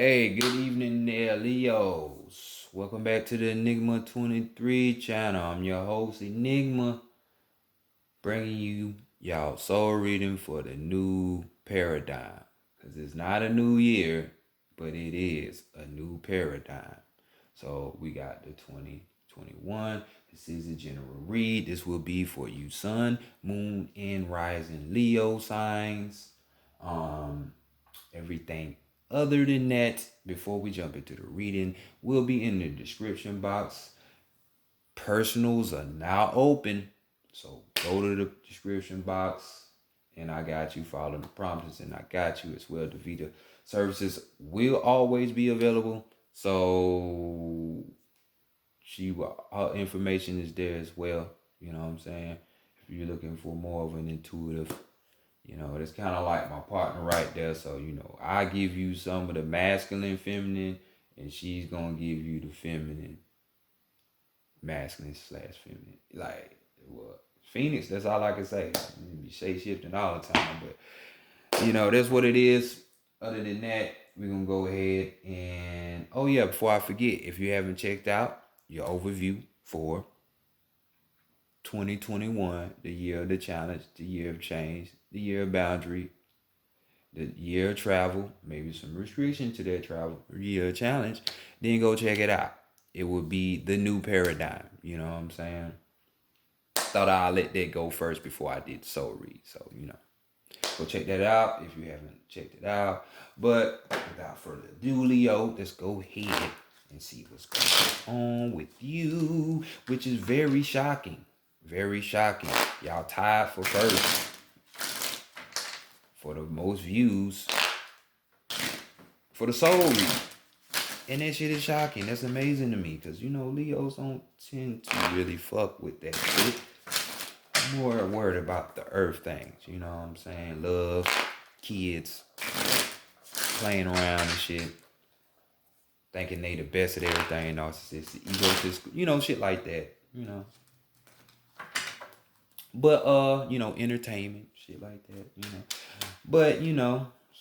Hey, good evening there, Leos. Welcome back to the Enigma 23 channel. I'm your host, Enigma, bringing you y'all soul reading for the new paradigm. Because it's not a new year, but it is a new paradigm. So we got the 2021. This is a general read. This will be for you, sun, moon, and rising Leo signs. Um, Everything other than that, before we jump into the reading, will be in the description box. Personals are now open, so go to the description box, and I got you. Follow the prompts, and I got you as well. The Vita services will always be available, so her information is there as well. You know what I'm saying? If you're looking for more of an intuitive, it's kind of like my partner right there. So, I give you some of the masculine, feminine, and she's going to give you the feminine, masculine slash feminine. Like, what? Phoenix, that's all I can say. You be shape shifting all the time. But, that's what it is. Other than that, we're going to go ahead and, oh yeah, before I forget, if you haven't checked out your overview for 2021, the year of the challenge, the year of change, the year of boundary, the year of travel, maybe some restriction to that travel, year of challenge, then go check it out. It would be the new paradigm. You know what I'm saying? Thought I'd let that go first before I did soul read. So, go check that out if you haven't checked it out. But without further ado, Leo, let's go ahead and see what's going on with you, which is very shocking. Very shocking. Y'all tied for first for the most views for the soul read. And that shit is shocking. That's amazing to me. Because, Leos don't tend to really fuck with that shit. I'm more worried about the earth things. You know what I'm saying? Love, kids, playing around and shit. Thinking they the best at everything. Narcissistic, egotistical. Shit like that. But, entertainment. Shit like that. But,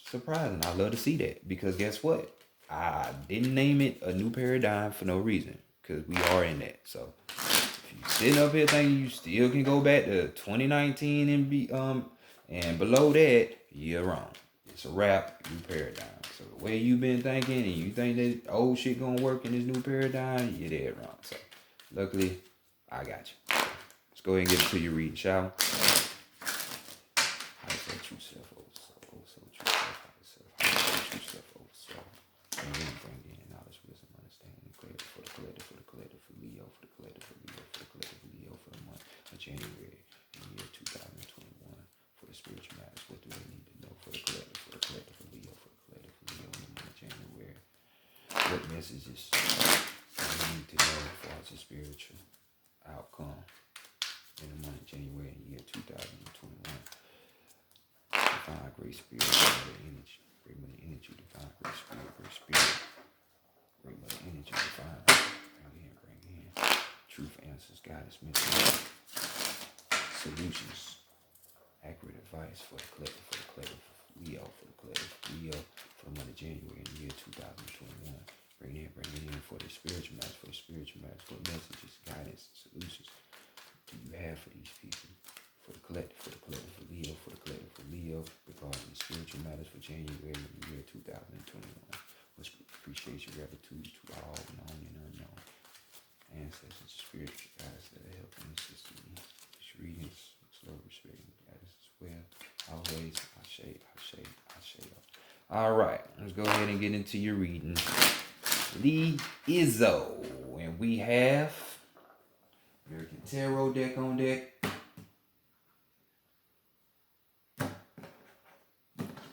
surprising. I love to see that. Because guess what? I didn't name it a new paradigm for no reason, because we are in that. So if you sitting up here thinking you still can go back to 2019 and be and below that, you're wrong. It's a wrap, new paradigm. So the way you've been thinking and you think that old shit gonna work in this new paradigm, you're dead wrong. So luckily, I got you. So let's go ahead and get into your reading, shall we? How to say true self, oh so true self, how to say true self, oh so. And then bring in knowledge, wisdom, understanding, clarity for the collective, for Leo, for the collective, for Leo, for the collective, for Leo, for the month of January in the year 2021. For the spiritual matters, what do they need to know? For the collective, for Leo, for the collective, for Leo in the month of January. What messages do they need to know for the spiritual outcome in the month of January in the year 2021? Divine great spirit, great mother energy, divine great spirit, great mother energy, divine. Bring in. Truth, answers, guidance, mystery, solutions, accurate advice for the collective, for Leo, for the collective, Leo, for the month of January in the year 2021. Bring it in for the spiritual matters, what messages, guidance, solutions do you have for these people? For the collective, for Leo, for the collective, for Leo, regarding the spiritual matters for January in the year 2021. Much appreciation, gratitude to all known and unknown ancestors, spiritual guides that are helping and assisting me. These readings, slow, respect, and guidance as well. Always, I. All right, let's go ahead and get into your reading. Lee Izzo, and we have American Tarot deck on deck.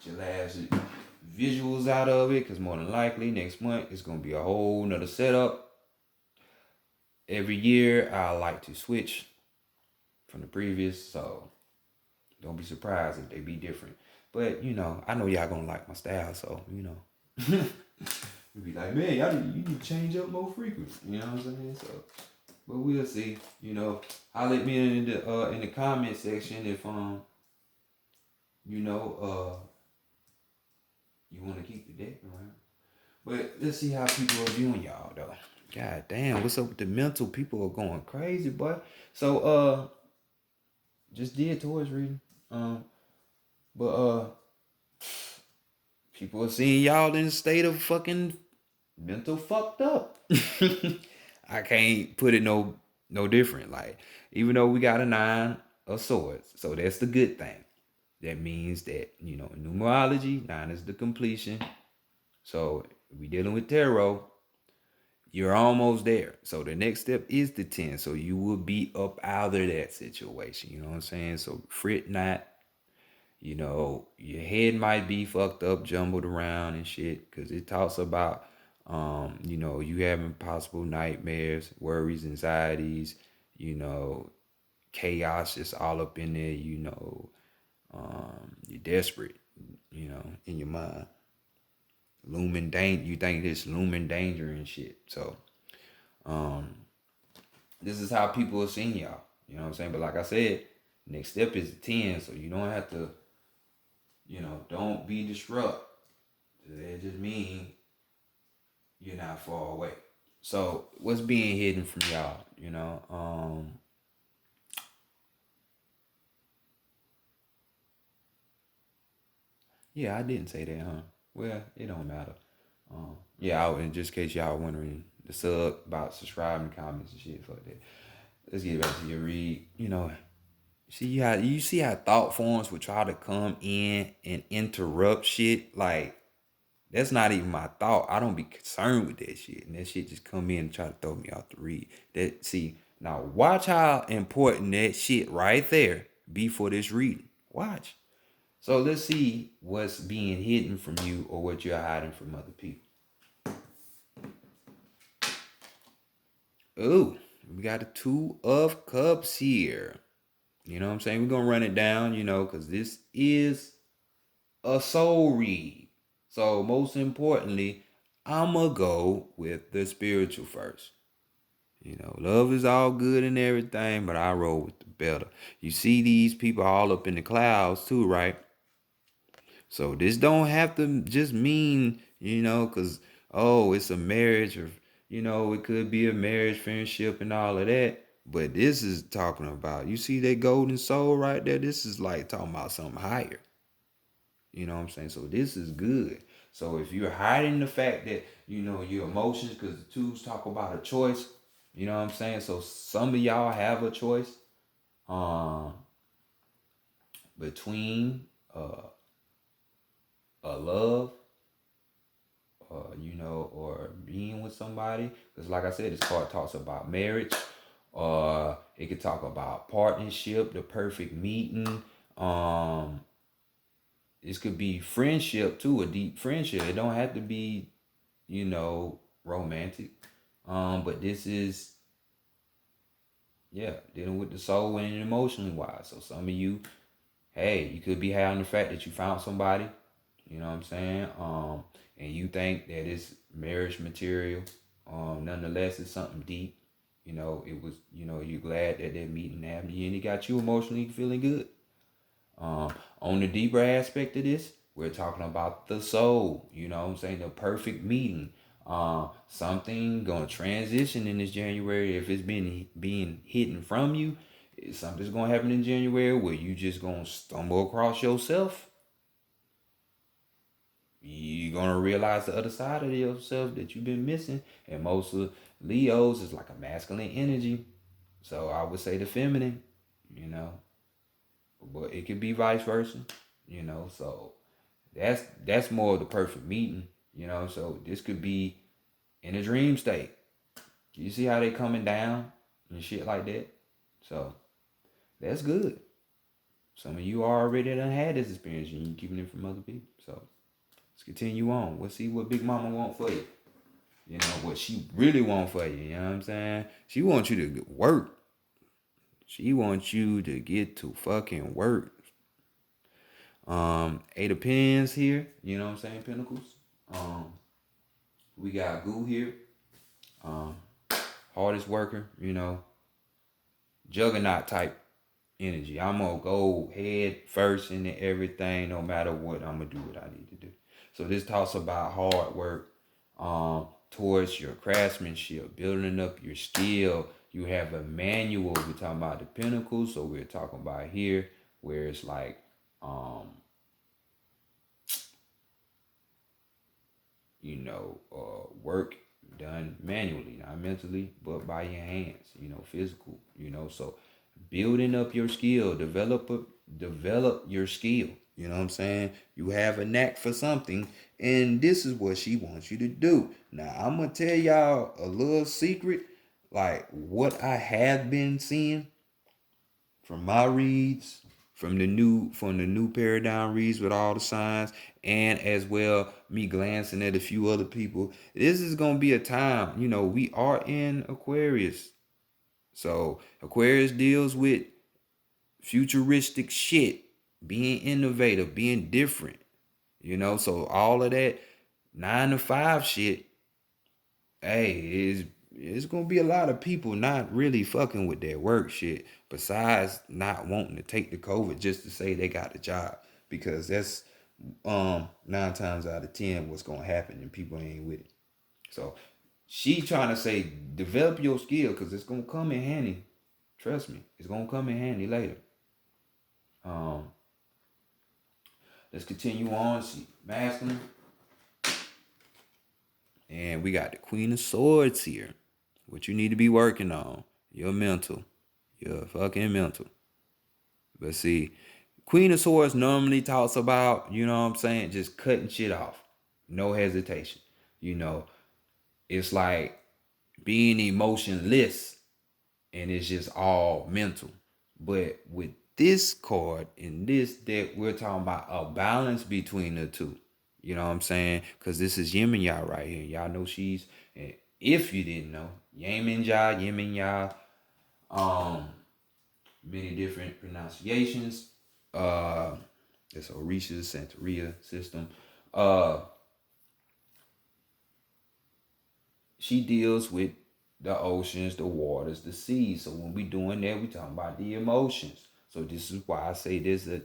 Your last visuals out of it, because more than likely next month it's going to be a whole nother setup. Every year I like to switch from the previous, so don't be surprised if they be different. But I know y'all gonna like my style, so you'll be like, man, y'all you need to change up more frequent. You know what I'm saying? So, but we'll see. Holler at me in the comment section if you want to keep the deck around. But let's see how people are viewing y'all though. God damn, what's up with the mental? People are going crazy, boy. So just did towards reading. But people are seeing y'all in a state of fucking mental fucked up. I can't put it no different. Like, even though we got a 9 of swords, so that's the good thing. That means that, in numerology, 9 is the completion. So we dealing with tarot, you're almost there. So the next step is the 10. So you will be up out of that situation. You know what I'm saying? So fret not. Your head might be fucked up, jumbled around and shit, because it talks about, you having possible nightmares, worries, anxieties, you know, chaos just all up in there, you're desperate, in your mind. Looming danger, you think this looming danger and shit. So, this is how people are seeing y'all. You know what I'm saying? But like I said, next step is the 10, so you don't have to, don't be distraught. That just means you're not far away. So what's being hidden from y'all? Yeah, I didn't say that, huh? Well, it don't matter. Yeah, in just in case y'all wondering, the sub about subscribing, comments and shit, fuck that. Let's get back to your read. You see how thought forms would try to come in and interrupt shit. Like, that's not even my thought. I don't be concerned with that shit. And that shit just come in and try to throw me off the read. Now watch how important that shit right there be for this reading. Watch. So let's see what's being hidden from you or what you're hiding from other people. Ooh, we got a 2 of Cups here. You know what I'm saying? We're gonna run it down, because this is a soul read. So most importantly, I'ma go with the spiritual first. Love is all good and everything, but I roll with the better. You see these people all up in the clouds too, right? So this don't have to just mean, because, oh, it's a marriage or, it could be a marriage, friendship, and all of that. But this is talking about, you see that golden soul right there? This is like talking about something higher. You know what I'm saying? So this is good. So if you're hiding the fact that, your emotions, because the twos talk about a choice, you know what I'm saying? So some of y'all have a choice um, between a love, or being with somebody. Because like I said, this card talks about marriage. It could talk about partnership, the perfect meeting. This could be friendship too, a deep friendship. It don't have to be, romantic. But this is, yeah, dealing with the soul and emotionally wise. So some of you, hey, you could be having the fact that you found somebody, you know what I'm saying? And you think that it's marriage material. Nonetheless, it's something deep. It was, you're glad that meeting happened and it got you emotionally feeling good. On the deeper aspect of this, we're talking about the soul, you know what I'm saying? The perfect meeting. Something gonna transition in this January. If it's been being hidden from you, something's gonna happen in January where you just gonna stumble across yourself. You're gonna realize the other side of yourself that you've been missing. And most of Leos is like a masculine energy. So I would say the feminine, you know. But it could be vice versa, so that's more of the perfect meeting, so this could be in a dream state. You see how they coming down and shit like that? So that's good. Some of you already done had this experience and you keeping it from other people. So let's continue on. Let's see what Big Mama want for you. What she really want for you. You know what I'm saying? She wants you to work. She wants you to get to fucking work. 8 of Pens here, you know what I'm saying? Pentacles. We got Goo here. Um, Hardest worker, juggernaut type energy. I'm gonna go head first into everything, no matter what. I'm gonna do what I need to do. So this talks about hard work. towards your craftsmanship, building up your skill. You have a manual. We're talking about the pinnacle, so we're talking about here where it's like work done manually, not mentally, but by your hands, physical, so building up your skill, develop your skill. You know what I'm saying? You have a knack for something, and this is what she wants you to do. Now, I'm gonna tell y'all a little secret, like what I have been seeing from my reads, from the new paradigm reads with all the signs, and as well me glancing at a few other people. This is gonna be a time, we are in Aquarius. So Aquarius deals with futuristic shit, being innovative, being different, so all of that 9 to 5 shit, hey, it's gonna be a lot of people not really fucking with their work shit, besides not wanting to take the COVID just to say they got the job. Because that's 9 times out of 10 what's gonna happen, and people ain't with it. So she trying to say develop your skill, because it's gonna come in handy. Trust me, it's gonna come in handy later. Um, let's continue on. See, masculine. And we got the Queen of Swords here. What you need to be working on. Your mental. Your fucking mental. But see, Queen of Swords normally talks about, just cutting shit off. No hesitation. You know, it's like being emotionless, and it's just all mental. But with this card in this deck, we're talking about a balance between the two. You know what I'm saying? Because this is Yin and Ya right here. Y'all know she's, if you didn't know, Yin and Ya, Yin and Ya, um, many different pronunciations. It's Orisha, Santeria system. Uh, she deals with the oceans, the waters, the seas. So when we doing that, we talking about the emotions. So this is why I say there's a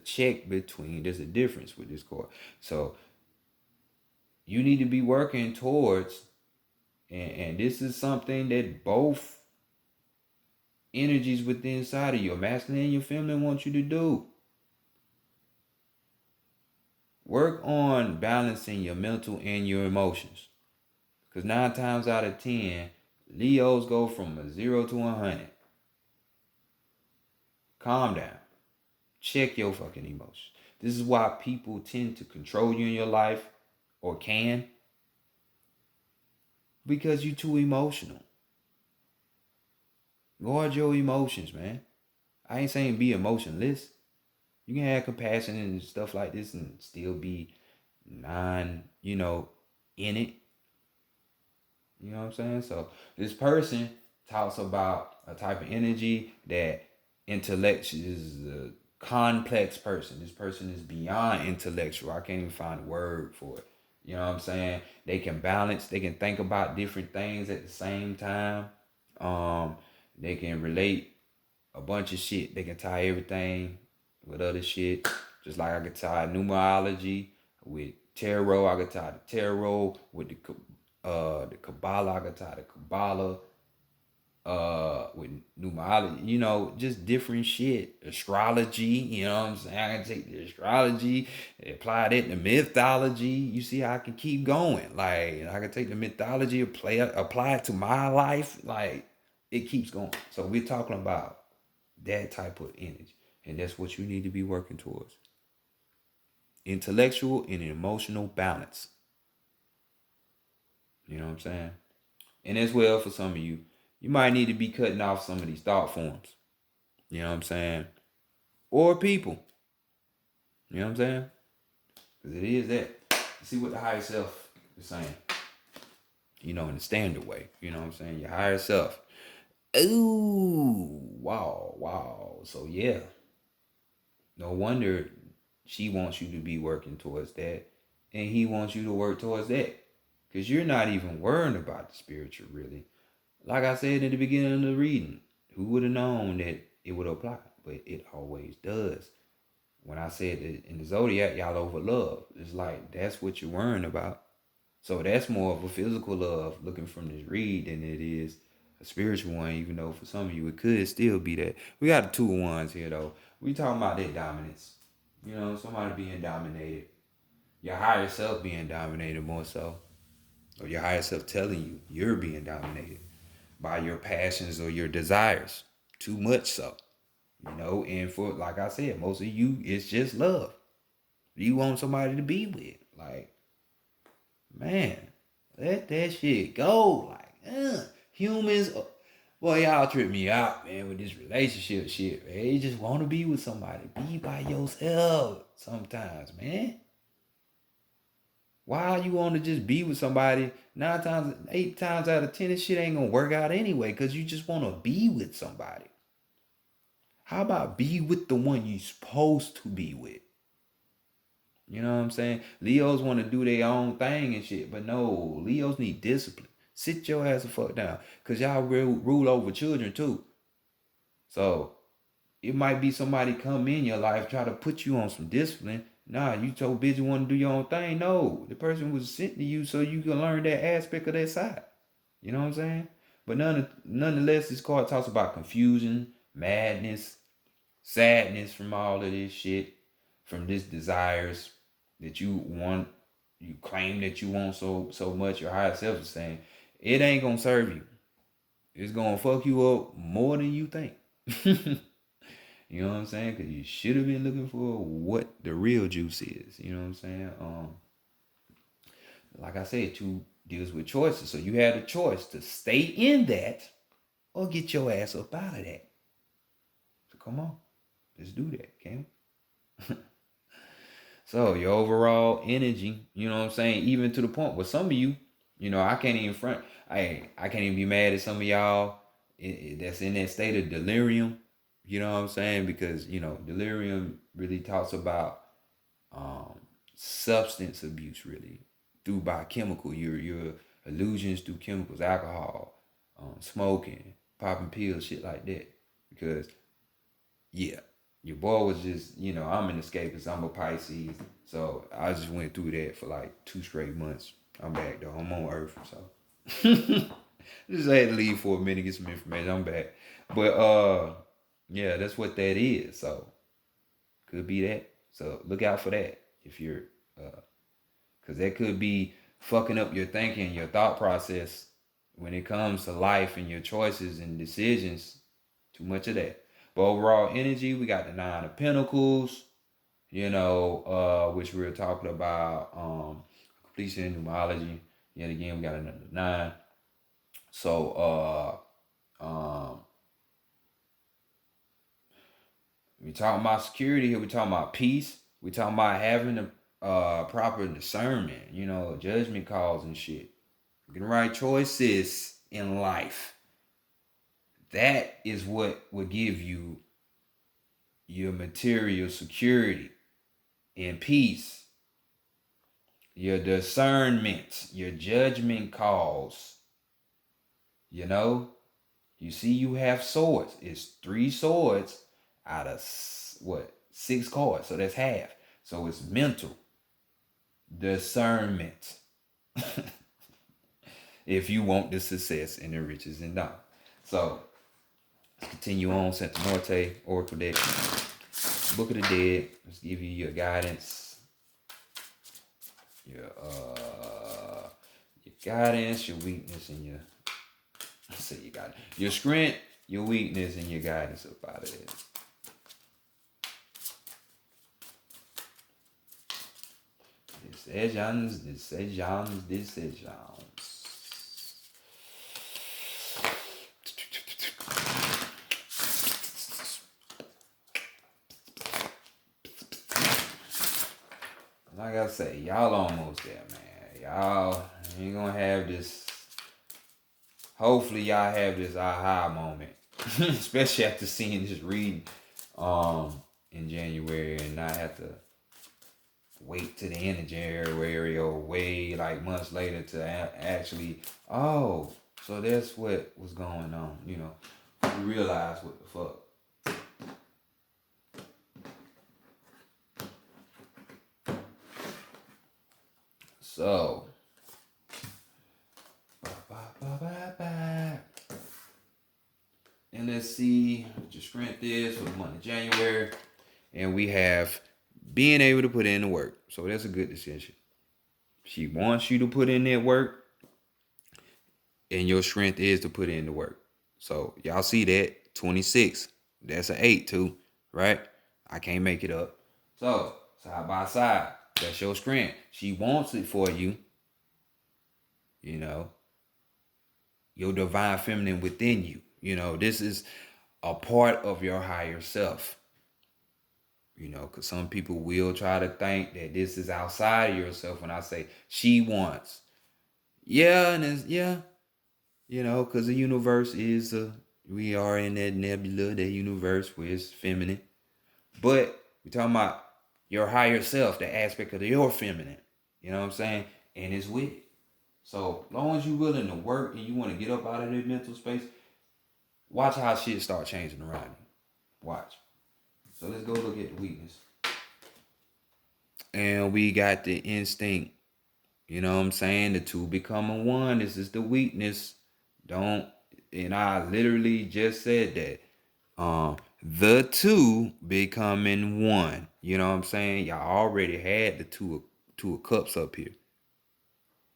there's a difference with this card. So you need to be working towards, and this is something that both energies within inside of your masculine and your feminine want you to do. Work on balancing your mental and your emotions. Because 9 times out of 10, Leos go from a 0 to 100. Calm down. Check your fucking emotions. This is why people tend to control you in your life, or can, because you're too emotional. Guard your emotions, man. I ain't saying be emotionless. You can have compassion and stuff like this and still be in it. You know what I'm saying? So this person talks about a type of energy that intellect is a complex person. This person is beyond intellectual. I can't even find a word for it. You know what I'm saying? They can balance, they can think about different things at the same time. Um, they can relate a bunch of shit. They can tie everything with other shit. Just like I could tie numerology with tarot. I could tie the tarot with the Kabbalah. I could tie the Kabbalah with numerology. Just different shit. Astrology. You know what I'm saying? I can take the astrology, apply that to mythology. You see how I can keep going. Like I can take the mythology, apply it to my life. Like it keeps going. So we're talking about that type of energy. And that's what you need to be working towards. Intellectual and emotional balance. You know what I'm saying? And as well, for some of you, you might need to be cutting off some of these thought forms. You know what I'm saying? Or people. You know what I'm saying? Because it is that. See what the higher self is saying. In the standard way. You know what I'm saying? Your higher self. Ooh, wow, wow. So yeah. No wonder she wants you to be working towards that, and he wants you to work towards that. Because you're not even worrying about the spiritual, really. Like I said in the beginning of the reading, who would have known that it would apply? But it always does. When I said that in the zodiac, y'all over love. It's like, that's what you're worrying about. So that's more of a physical love looking from this read than it is a spiritual one, even though for some of you it could still be that. We got the 2 of Wands here though. We talking about that dominance. You know, somebody being dominated. Your higher self being dominated more so. Or your higher self telling you you're being dominated by your passions or your desires. Too much so. You know, and for like I said, most of you it's just love. You want somebody to be with. Like, man, let that shit go. Like, humans, boy, y'all trip me out, man, with this relationship shit, man. You just want to be with somebody. Be by yourself sometimes, man. Why you want to just be with somebody 8 times out of 10, this shit ain't gonna work out anyway, because you just want to be with somebody. How about be with the one you supposed to be with? You know what I'm saying? Leos want to do their own thing and shit, but no, Leos need discipline. Sit your ass the fuck down, cause y'all rule over children too. So it might be somebody come in your life try to put you on some discipline. Nah, you so busy want to do your own thing. No, the person was sent to you so you can learn that aspect of that side. You know what I'm saying? But nonetheless, this card talks about confusion, madness, sadness from all of this shit, from this desires that you want, you claim that you want so much. Your higher self is saying it ain't gonna serve you. It's gonna fuck you up more than you think. You know what I'm saying? Because you should have been looking for what the real juice is. You know what I'm saying? Like I said, 2 deals with choices. So you had a choice to stay in that or get your ass up out of that. So come on, let's do that, can we? So your overall energy, you know what I'm saying? Even to the point where some of you, you know, I can't even front. I can't even be mad at some of y'all that's in that state of delirium. You know what I'm saying? Because you know, delirium really talks about um, substance abuse, really through biochemical. Your illusions through chemicals, alcohol, smoking, popping pills, shit like that. Because yeah, your boy was just, you know, I'm an escapist. I'm a Pisces. So I just went through that for like 2 straight months. I'm back though. I'm on Earth. So just had to leave for a minute, get some information. I'm back. But yeah, that's what that is. So could be that. So look out for that if you're because that could be fucking up your thinking, your thought process when it comes to life and your choices and decisions. Too much of that. But overall energy, we got the 9 of Pentacles, you know, which we were talking about, completion in numerology. Yet again, we got another 9. So we talking about security here. We talking about peace. We talking about having the proper discernment, you know, judgment calls and shit. Making the right choices in life. That is what will give you your material security and peace, your discernment, your judgment calls. You know, you see, you have swords. It's 3 swords out of what, 6 cards. So that's half. So it's mental discernment. If you want the success and the riches and dollars. So let's continue on. Santa Norte, Oracle deck, Book of the Dead. Let's give you your guidance. Your guidance, your weakness, and your you got your strength, your weakness, and your guidance up out of it. Decisions. Like I say, y'all almost there, man. Y'all ain't gonna have this. Hopefully, y'all have this aha moment, especially after seeing this reading in January and not have to wait to the end of January or wait like months later to actually, oh, so that's what was going on, you know. You realize what the fuck. So, let's see what your strength is for the month of January. And we have being able to put in the work. So that's a good decision. She wants you to put in that work, and your strength is to put in the work. So y'all see that 26. That's an 8 too, right? I can't make it up. So side by side, that's your strength. She wants it for you. You know, your divine feminine within you. You know, this is a part of your higher self. You know, because some people will try to think that this is outside of yourself when I say she wants. Yeah, and it's, yeah, you know, because the universe is, we are in that nebula, that universe where it's feminine. But we're talking about your higher self, the aspect of your feminine. You know what I'm saying? And it's with it. So long as you're willing to work and you want to get up out of that mental space, watch how shit start changing around you. Watch. So let's go look at the weakness. And we got the instinct. You know what I'm saying? The two becoming one. This is the weakness. Don't, and I literally just said that. The two becoming one. You know what I'm saying? Y'all already had the two of cups up here.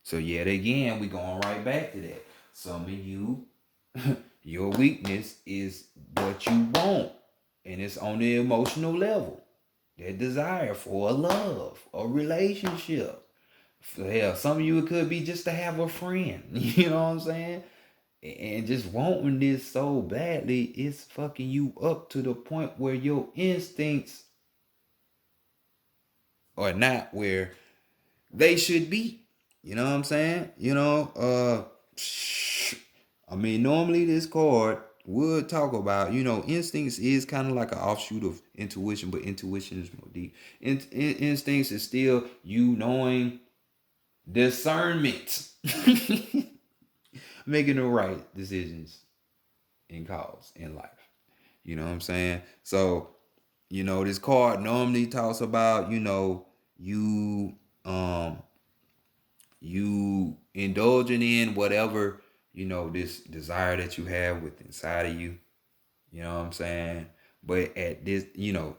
So yet again, we going right back to that. Some of you, your weakness is what you want. And it's on the emotional level. That desire for a love, a relationship. Hell, some of you it could be just to have a friend. You know what I'm saying? And just wanting this so badly, it's fucking you up to the point where your instincts are not where they should be. You know what I'm saying? You know, I mean, normally this card would talk about, you know, instincts is kind of like an offshoot of intuition, but intuition is more deep. Instincts is still you knowing discernment, making the right decisions and calls in life. You know what I'm saying? So, you know, this card normally talks about, you know, you indulging in whatever, you know, this desire that you have with inside of you. You know what I'm saying? But at this, you know,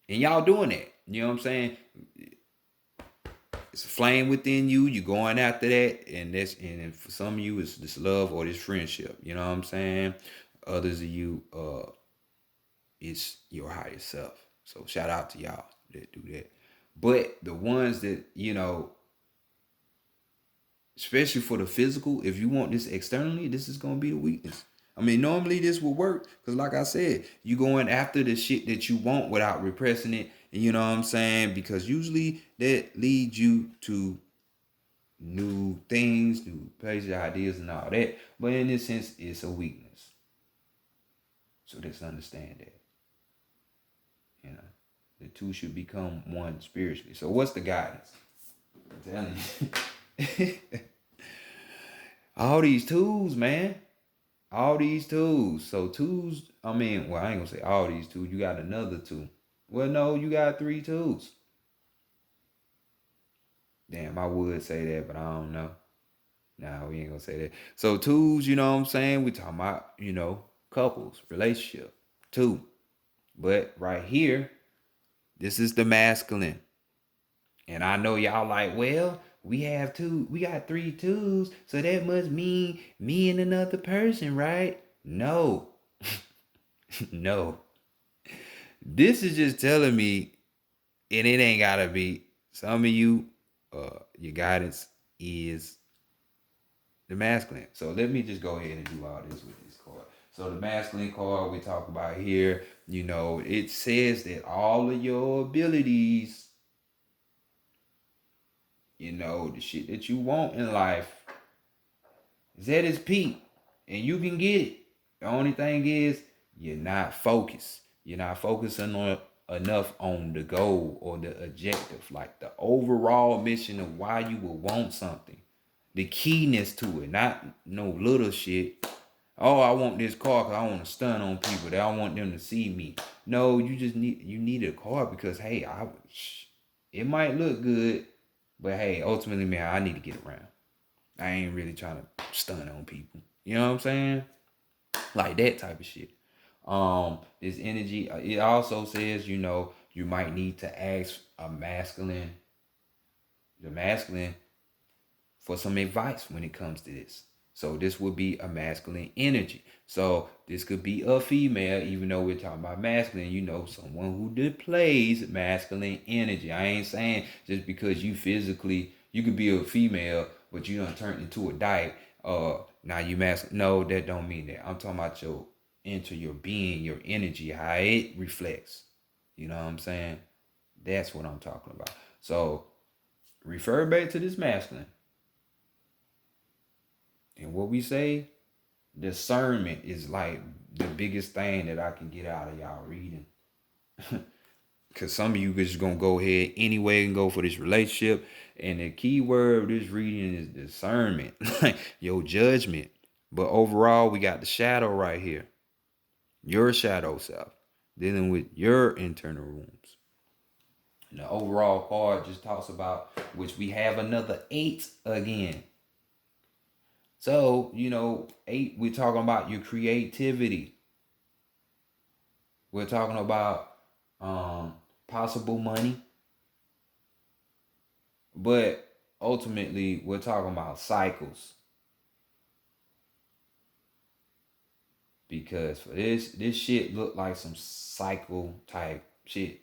and y'all doing that. You know what I'm saying? It's a flame within you. You going after that, and for some of you, it's this love or this friendship. You know what I'm saying? Others of you, it's your higher self. So shout out to y'all that do that. But the ones that, you know, especially for the physical, if you want this externally, this is gonna be the weakness. I mean, normally this will work because, like I said, you going after the shit that you want without repressing it. And you know what I'm saying? Because usually that leads you to new things, new places, ideas, and all that. But in this sense, it's a weakness. So let's understand that. You know, the two should become one spiritually. So what's the guidance? I'm telling you. All these tools, man. All these tools. So tools, I mean, well, I ain't gonna say all these tools. You got another two. Well, no, you got 3 tools. Damn, I would say that, but I don't know. Nah, we ain't gonna say that. So tools, you know what I'm saying? We talking about, you know, couples, relationship. 2. But right here, this is the masculine. And I know y'all like, well, we got 3 twos, so that must mean me and another person, right? No. No. This is just telling me, and it ain't gotta be, some of you, your guidance is the masculine. So let me just go ahead and do all this with this card. So the masculine card we talk about here, you know, it says that all of your abilities, you know, the shit that you want in life is at its peak. And you can get it. The only thing is you're not focused. You're not focusing on enough on the goal or the objective, like the overall mission of why you would want something. The keyness to it, not no little shit. Oh, I want this car because I want to stun on people. That I want them to see me. No, you need a car because hey, it might look good, but hey, ultimately, man, I need to get around. I ain't really trying to stun on people. You know what I'm saying? Like that type of shit. This energy, it also says, you might need to ask the masculine for some advice when it comes to this. So this would be a masculine energy. So this could be a female, even though we're talking about masculine, someone who displays masculine energy. I ain't saying just because you could be a female, but you don't turn into a dyke. Now you masculine. No, that don't mean that. I'm talking about your being, your energy, how it reflects. You know what I'm saying? That's what I'm talking about. So refer back to this masculine. And what we say, discernment is like the biggest thing that I can get out of y'all reading. Because some of you just going to go ahead anyway and go for this relationship. And the key word of this reading is discernment, your judgment. But overall, we got the shadow right here. Your shadow self, dealing with your internal wounds. And the overall card just talks about, which we have another 8 again. So, 8, we're talking about your creativity. We're talking about possible money. But ultimately, we're talking about cycles. Because for this shit look like some cycle type shit.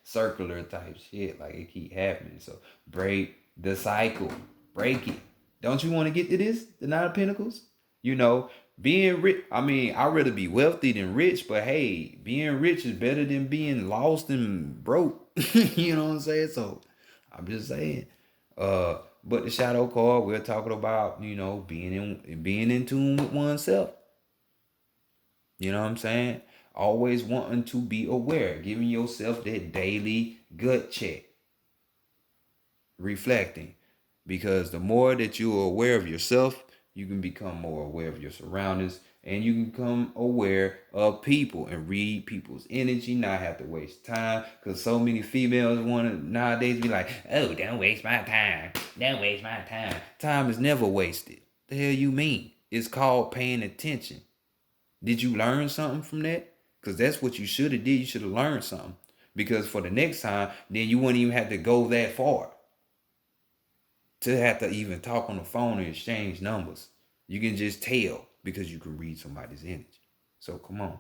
Circular type shit. Like it keep happening. So break the cycle. Break it. Don't you want to get to this? The 9 of Pentacles? Being rich. I mean, I'd rather be wealthy than rich, but hey, being rich is better than being lost and broke. You know what I'm saying? So I'm just saying. But the shadow card, we're talking about, being in tune with oneself. You know what I'm saying? Always wanting to be aware, giving yourself that daily gut check, reflecting. Because the more that you are aware of yourself, you can become more aware of your surroundings, and you can become aware of people and read people's energy, not have to waste time. Because so many females want to nowadays be like, oh, don't waste my time. Don't waste my time. Time is never wasted. The hell you mean? It's called paying attention. Did you learn something from that? Because that's what you should have did. You should have learned something. Because for the next time, then you wouldn't even have to go that far to have to even talk on the phone and exchange numbers. You can just tell because you can read somebody's energy. So come on.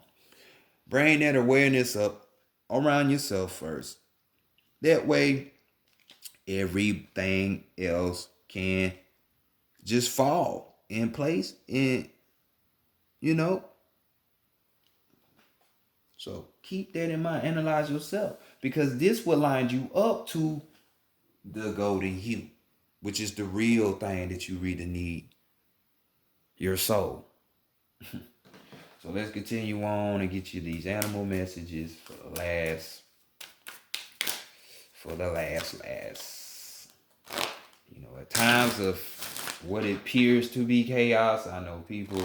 Bring that awareness up around yourself first. That way, everything else can just fall in place. And, so keep that in mind. Analyze yourself. Because this will line you up to the golden hue, which is the real thing that you really need. Your soul. So let's continue on and get you these animal messages for the last. At times of what appears to be chaos, I know people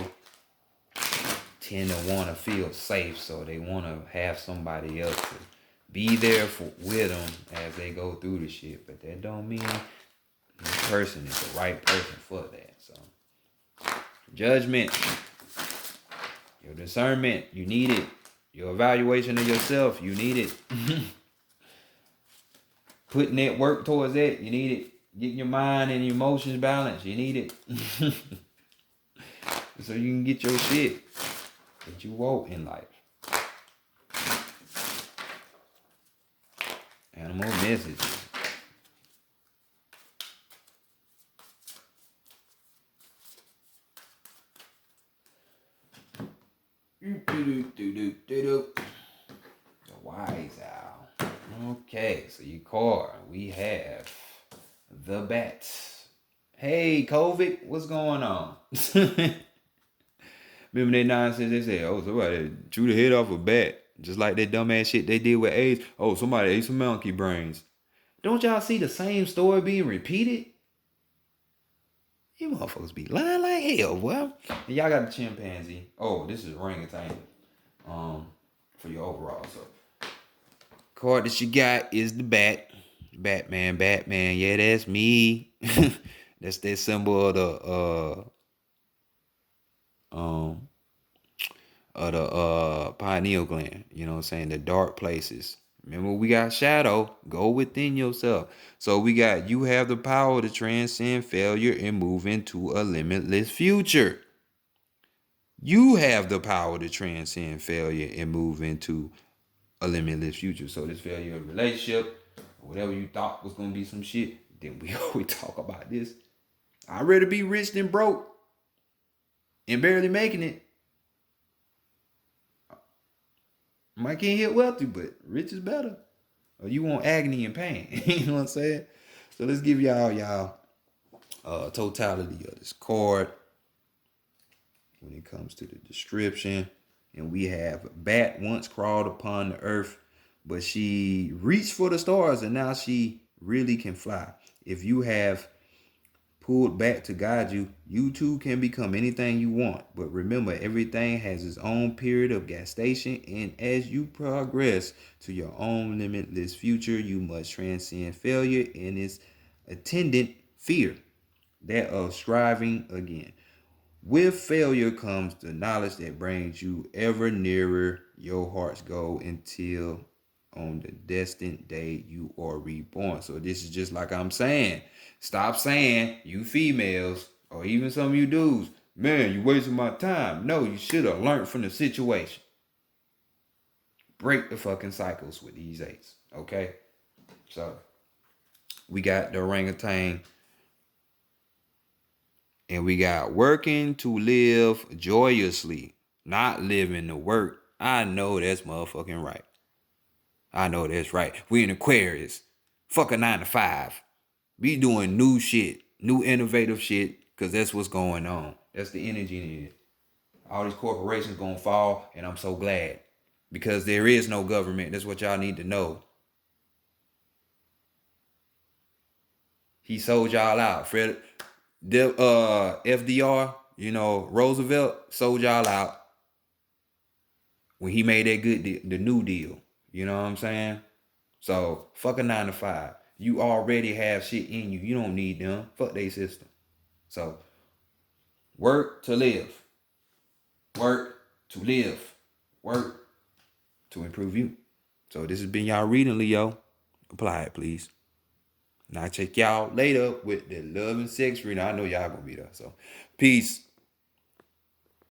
tend to want to feel safe, so they want to have somebody else to be there with them as they go through the shit. But that don't mean this person is the right person for that. So judgment, your discernment, you need it. Your evaluation of yourself, you need it. Putting that work towards that, you need it. Getting your mind and your emotions balanced, you need it. So you can get your shit that you want in life. Animal messages. The wise owl. Okay, so you card. We have the bat. Hey, COVID, what's going on? Remember that nonsense they said, oh, somebody chew the head off a bat. Just like that dumbass shit they did with AIDS. Oh, somebody ate some monkey brains. Don't y'all see the same story being repeated? You motherfuckers be lying like hell, boy. And y'all got the chimpanzee. Oh, this is orangutan. For your overall. So, card that you got is the bat. Batman. Yeah, that's me. That's that symbol of the of the pineal gland. You know what I'm saying? The dark places. Remember, we got shadow. Go within yourself. So we got you have the power to transcend failure and move into a limitless future. You have the power to transcend failure and move into a limitless future. So this failure of relationship, or whatever you thought was gonna be some shit, then we always talk about this. I'd rather be rich than broke and barely making it. Might can't hit wealthy, but rich is better. Or you want agony and pain. You know what I'm saying? So let's give y'all totality of this card when it comes to the description. And we have bat once crawled upon the earth, but she reached for the stars and now she really can fly. If you have pulled back to guide you, you too can become anything you want. But remember, everything has its own period of gestation, and as you progress to your own limitless future, you must transcend failure and its attendant fear, that of striving again. With failure comes the knowledge that brings you ever nearer your heart's goal until on the destined day you are reborn. So this is just like I'm saying. Stop saying, you females, or even some of you dudes, man, you wasting my time. No, you should have learned from the situation. Break the fucking cycles with these eights, okay? So we got the orangutan, and we got working to live joyously, not living to work. I know that's motherfucking right. I know that's right. We in Aquarius. Fuck a 9 to 5. Be doing new shit, new innovative shit, because that's what's going on. That's the energy in it. All these corporations gonna fall, and I'm so glad. Because there is no government. That's what y'all need to know. He sold y'all out. FDR, Roosevelt sold y'all out when he made that the New Deal. You know what I'm saying? So fuck a 9 to 5. You already have shit in you. You don't need them. Fuck their system. So work to live. Work to live. Work to improve you. So this has been y'all reading, Leo. Apply it, please. Now check y'all later with the love and sex reading. I know y'all gonna be there. So peace.